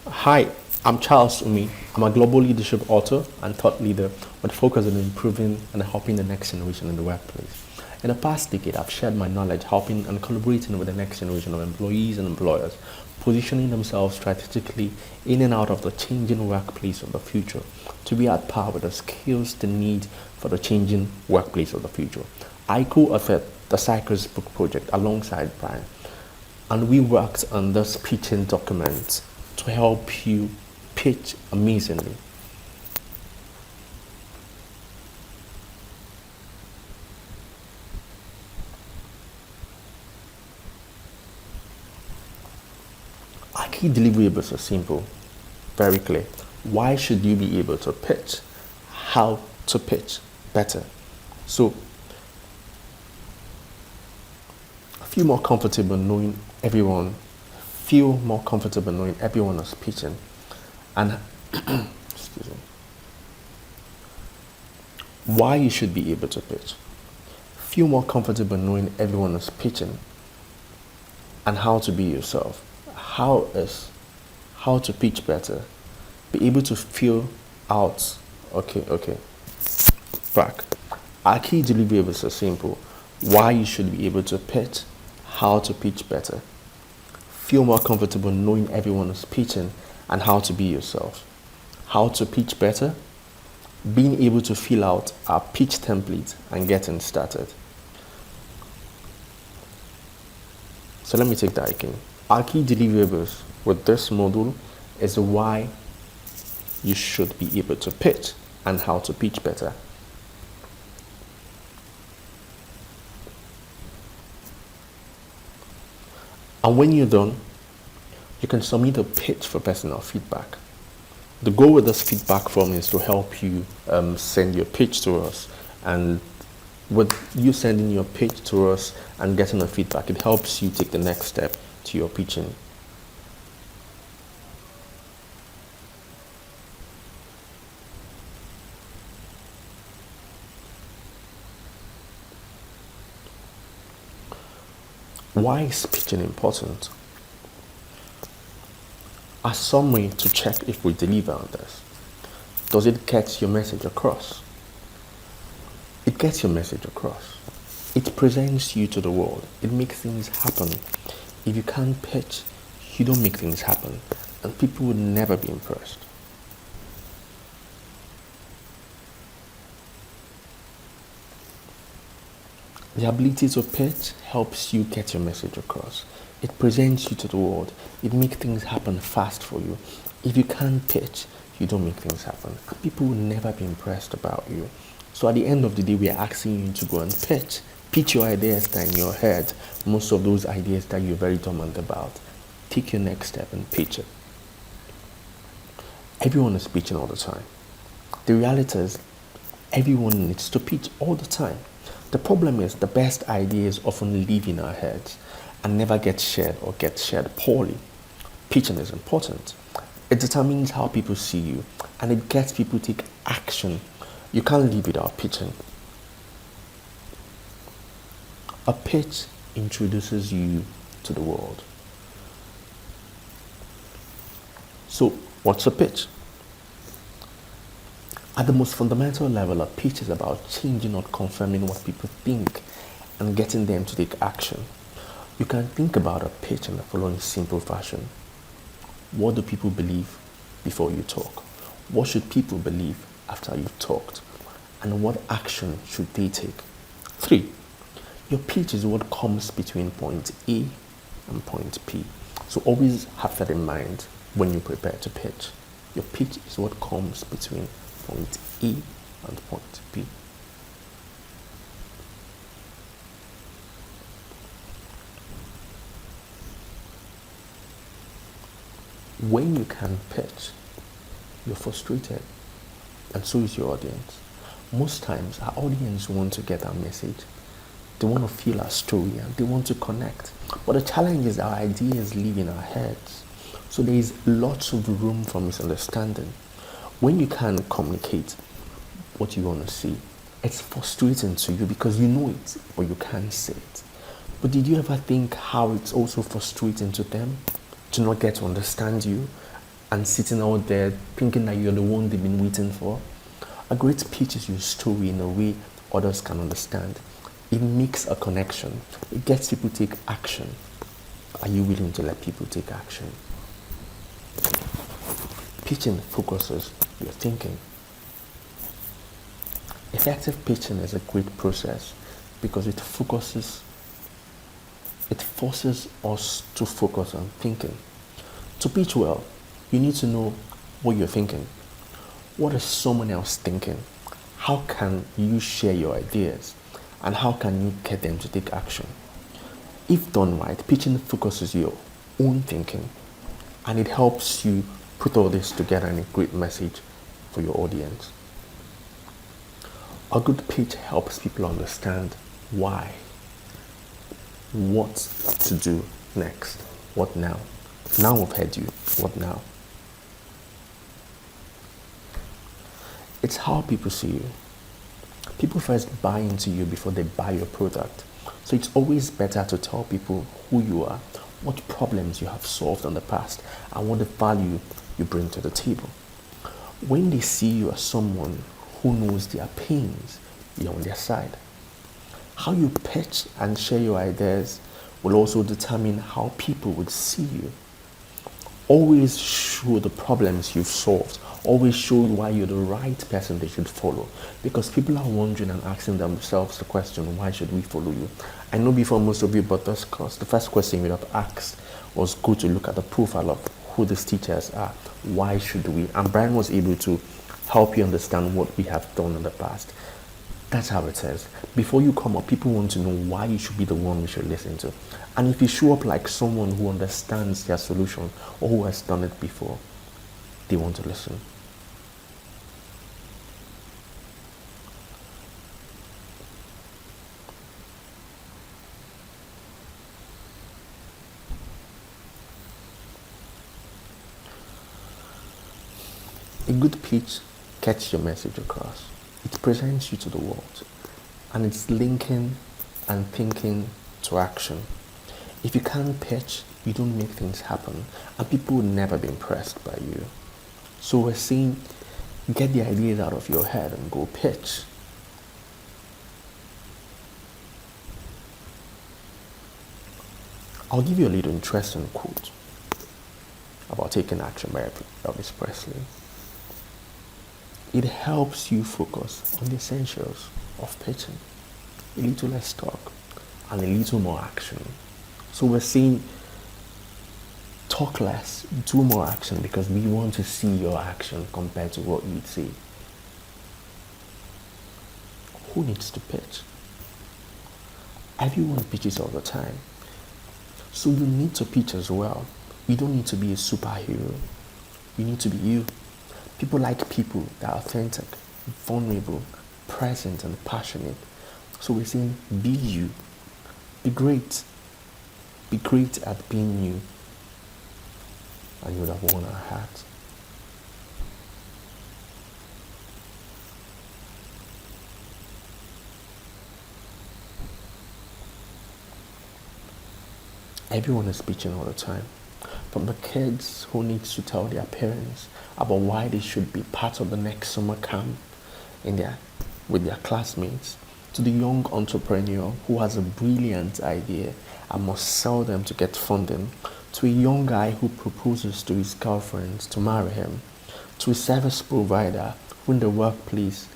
Hi, I'm Charles Umi. I'm a global leadership author and thought leader with focus on improving and helping the next generation in the workplace. In the past decade, I've shared my knowledge helping and collaborating with the next generation of employees and employers, positioning themselves strategically in and out of the changing workplace of the future to be at par with the skills they need for the changing workplace of the future. I co-authored the Cypress Book Project alongside Bryan, and we worked on this pitching document to help you pitch amazingly. Our key deliverables are simple, very clear. Why should you be able to pitch? How to pitch better? So, feel more comfortable knowing everyone, feel more comfortable knowing everyone is pitching, and excuse me, why you should be able to pitch. Feel more comfortable knowing everyone is pitching and how to be yourself. How to pitch better. Be able to feel out. Okay. Back. Our key deliverables are simple. Why you should be able to pitch, how to pitch better. Feel more comfortable knowing everyone is pitching and how to be yourself. How to pitch better. Being able to fill out our pitch template and getting started. So let me take that again. Our key deliverables with this module is why you should be able to pitch and how to pitch better. And when you're done, you can submit a pitch for personal feedback. The goal with this feedback form is to help you send your pitch to us, and with you sending your pitch to us and getting a feedback, it helps you take the next step to your pitching. Why is pitching important? A summary to check if we deliver on this. Does it get your message across? It gets your message across. It presents you to the world. It makes things happen. If you can't pitch, you don't make things happen, and people will never be impressed. The ability to pitch helps you get your message across. It presents you to the world. It makes things happen fast for you. If you can't pitch, you don't make things happen. And people will never be impressed about you. So at the end of the day, we are asking you to go and pitch. Pitch your ideas that are in your head. Most of those ideas that you're very dormant about. Take your next step and pitch it. Everyone is pitching all the time. The reality is, everyone needs to pitch all the time. The problem is the best ideas often live in our heads and never get shared or get shared poorly. Pitching is important. It determines how people see you, and it gets people to take action. You can't live without pitching. A pitch introduces you to the world. So, what's a pitch? At the most fundamental level, a pitch is about changing or confirming what people think and getting them to take action. You can think about a pitch in the following simple fashion. What do people believe before you talk? What should people believe after you've talked? And what action should they take? 3. Your pitch is what comes between point A and point P. So always have that in mind when you prepare to pitch. Your pitch is what comes between point A and point B. When you can pitch, you're frustrated, and so is your audience. Most times, our audience want to get our message. They want to feel our story and they want to connect. But the challenge is our ideas live in our heads. So there is lots of room for misunderstanding. When you can't communicate what you want to see, it's frustrating to you because you know it, but you can't say it. But did you ever think how it's also frustrating to them to not get to understand you and sitting out there thinking that you're the one they've been waiting for. A great pitch is your story in a way others can understand. It makes a connection. It gets people to take action. Are you willing to let people take action? Pitching focuses your thinking. Effective pitching is a great process because it forces us to focus on thinking. To pitch well, you need to know what you're thinking. What is someone else thinking? How can you share your ideas? And how can you get them to take action? If done right, pitching focuses your own thinking and it helps you put all this together in a great message for your audience. A good pitch helps people understand why, what to do next, what now. Now we've heard you, what now? It's how people see you. People first buy into you before they buy your product. So it's always better to tell people who you are, what problems you have solved in the past, and what the value you bring to the table. When they see you as someone who knows their pains, you're on their side. How you pitch and share your ideas will also determine how people would see you. Always show the problems you've solved. Always show why you're the right person they should follow. Because people are wondering and asking themselves the question, why should we follow you? I know before most of you bought this course, the first question you'd have asked was go to look at the profile of who these teachers are. Why should we? And Bryan was able to help you understand what we have done in the past. That's how it is. Before you come up, people want to know why you should be the one we should listen to. And if you show up like someone who understands their solution or who has done it before, they want to listen. A good pitch gets your message across. It presents you to the world, and it's linking and thinking to action. If you can't pitch, you don't make things happen, and people will never be impressed by you. So we're saying, get the ideas out of your head and go pitch. I'll give you a little interesting quote about taking action by Elvis Presley. It helps you focus on the essentials of pitching. A little less talk and a little more action. So we're saying talk less, do more action because we want to see your action compared to what you'd say. Who needs to pitch? Everyone pitches all the time. So you need to pitch as well. You don't need to be a superhero. You need to be you. People like people that are authentic, vulnerable, present, and passionate. So we're saying, be you. Be great. Be great at being you. And you would have won our hearts. Everyone is pitching all the time. From the kids who needs to tell their parents about why they should be part of the next summer camp with their classmates, to the young entrepreneur who has a brilliant idea and must sell them to get funding, to a young guy who proposes to his girlfriend to marry him, to a service provider who in the workplace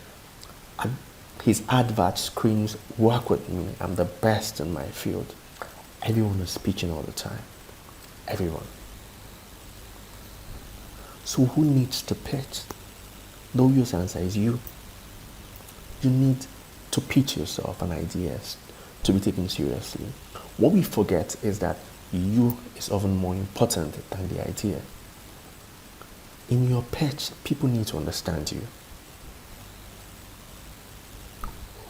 his advert screams, work with me, I'm the best in my field. Everyone is pitching all the time. Everyone. So who needs to pitch? The obvious answer is you. You need to pitch yourself and ideas to be taken seriously. What we forget is that you is often more important than the idea. In your pitch, people need to understand you.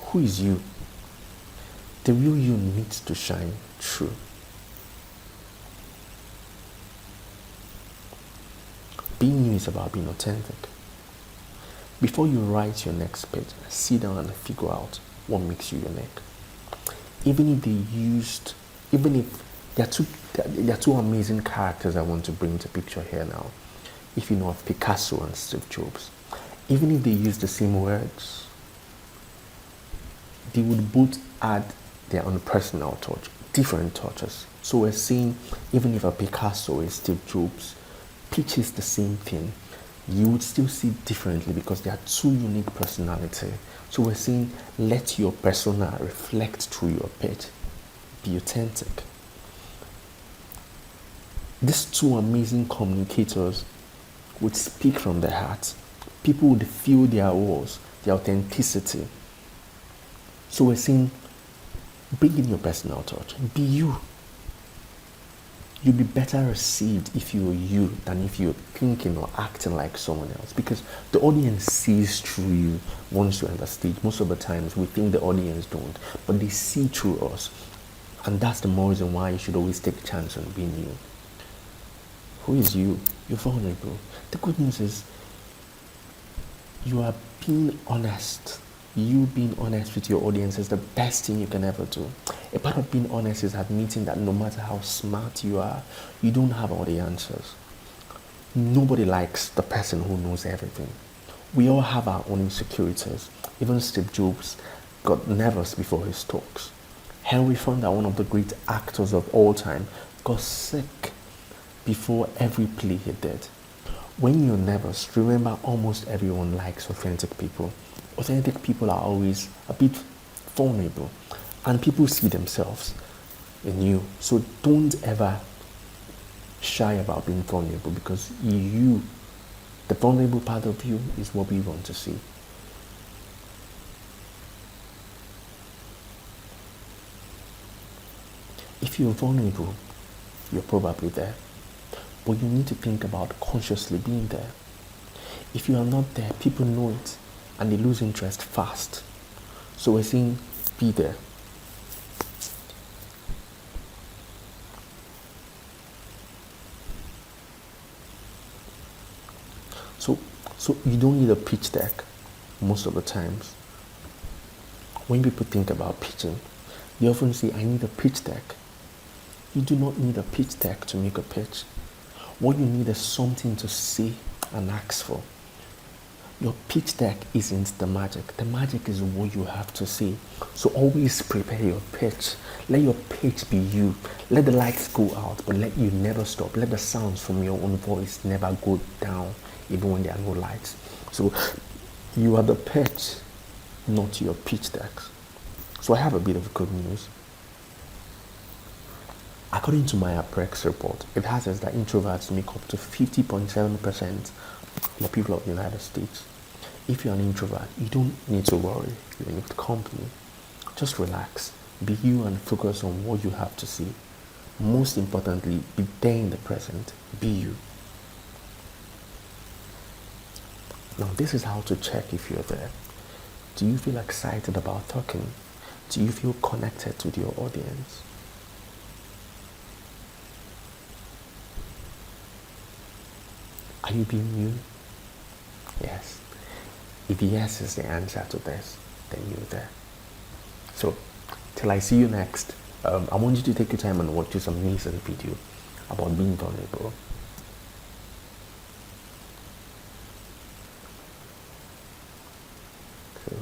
Who is you? The real you needs to shine through. Being you is about being authentic. Before you write your next pitch, sit down and figure out what makes you unique. Even if there are two amazing characters I want to bring to picture here now. if you know of Picasso and Steve Jobs, even if they use the same words, they would both add their own personal touch, different touches. So we're saying even if a Picasso is Steve Jobs pitches the same thing, you would still see differently because they are two unique personality. So we're saying let your persona reflect through your pitch. Be authentic. These two amazing communicators would speak from their hearts. People would feel their words, their authenticity. So we're saying bring in your personal touch. Be you. You'll be better received if you're you than if you're thinking or acting like someone else, because the audience sees through you once you're on the stage. Most of the times we think the audience don't, but they see through us. And that's the more reason why you should always take a chance on being you. Who is you? You're vulnerable. The good news is you are being honest. You being honest with your audience is the best thing you can ever do. A part of being honest is admitting that no matter how smart you are, you don't have all the answers. Nobody likes the person who knows everything. We all have our own insecurities. Even Steve Jobs got nervous before his talks. Henry Fonda, one of the great actors of all time, got sick before every play he did. When you're nervous, remember almost everyone likes authentic people. Authentic people are always a bit vulnerable, and people see themselves in you. So don't ever shy about being vulnerable, because you, the vulnerable part of you, is what we want to see. If you're vulnerable, you're probably there. But you need to think about consciously being there. If you are not there, people know it and they lose interest fast. So we're saying be there. So you don't need a pitch deck most of the times. When people think about pitching, they often say, I need a pitch deck. You do not need a pitch deck to make a pitch. What you need is something to say and ask for. Your pitch deck isn't the magic. The magic is what you have to say. So always prepare your pitch. Let your pitch be you. Let the lights go out, but let you never stop. Let the sounds from your own voice never go down, even when there are no lights. So you are the pitch, not your pitch decks. So I have a bit of good news. According to my Aprex report, it has us that introverts make up to 50.7% of the people of the United States. If you're an introvert, you don't need to worry. You need company. Just relax. Be you and focus on what you have to see. Most importantly, be there in the present. Be you. Now, this is how to check if you're there. Do you feel excited about talking? Do you feel connected with your audience? Are you being you? Yes. If yes is the answer to this, then you're there. So, till I see you next, I want you to take your time and watch this amazing video about being vulnerable. So,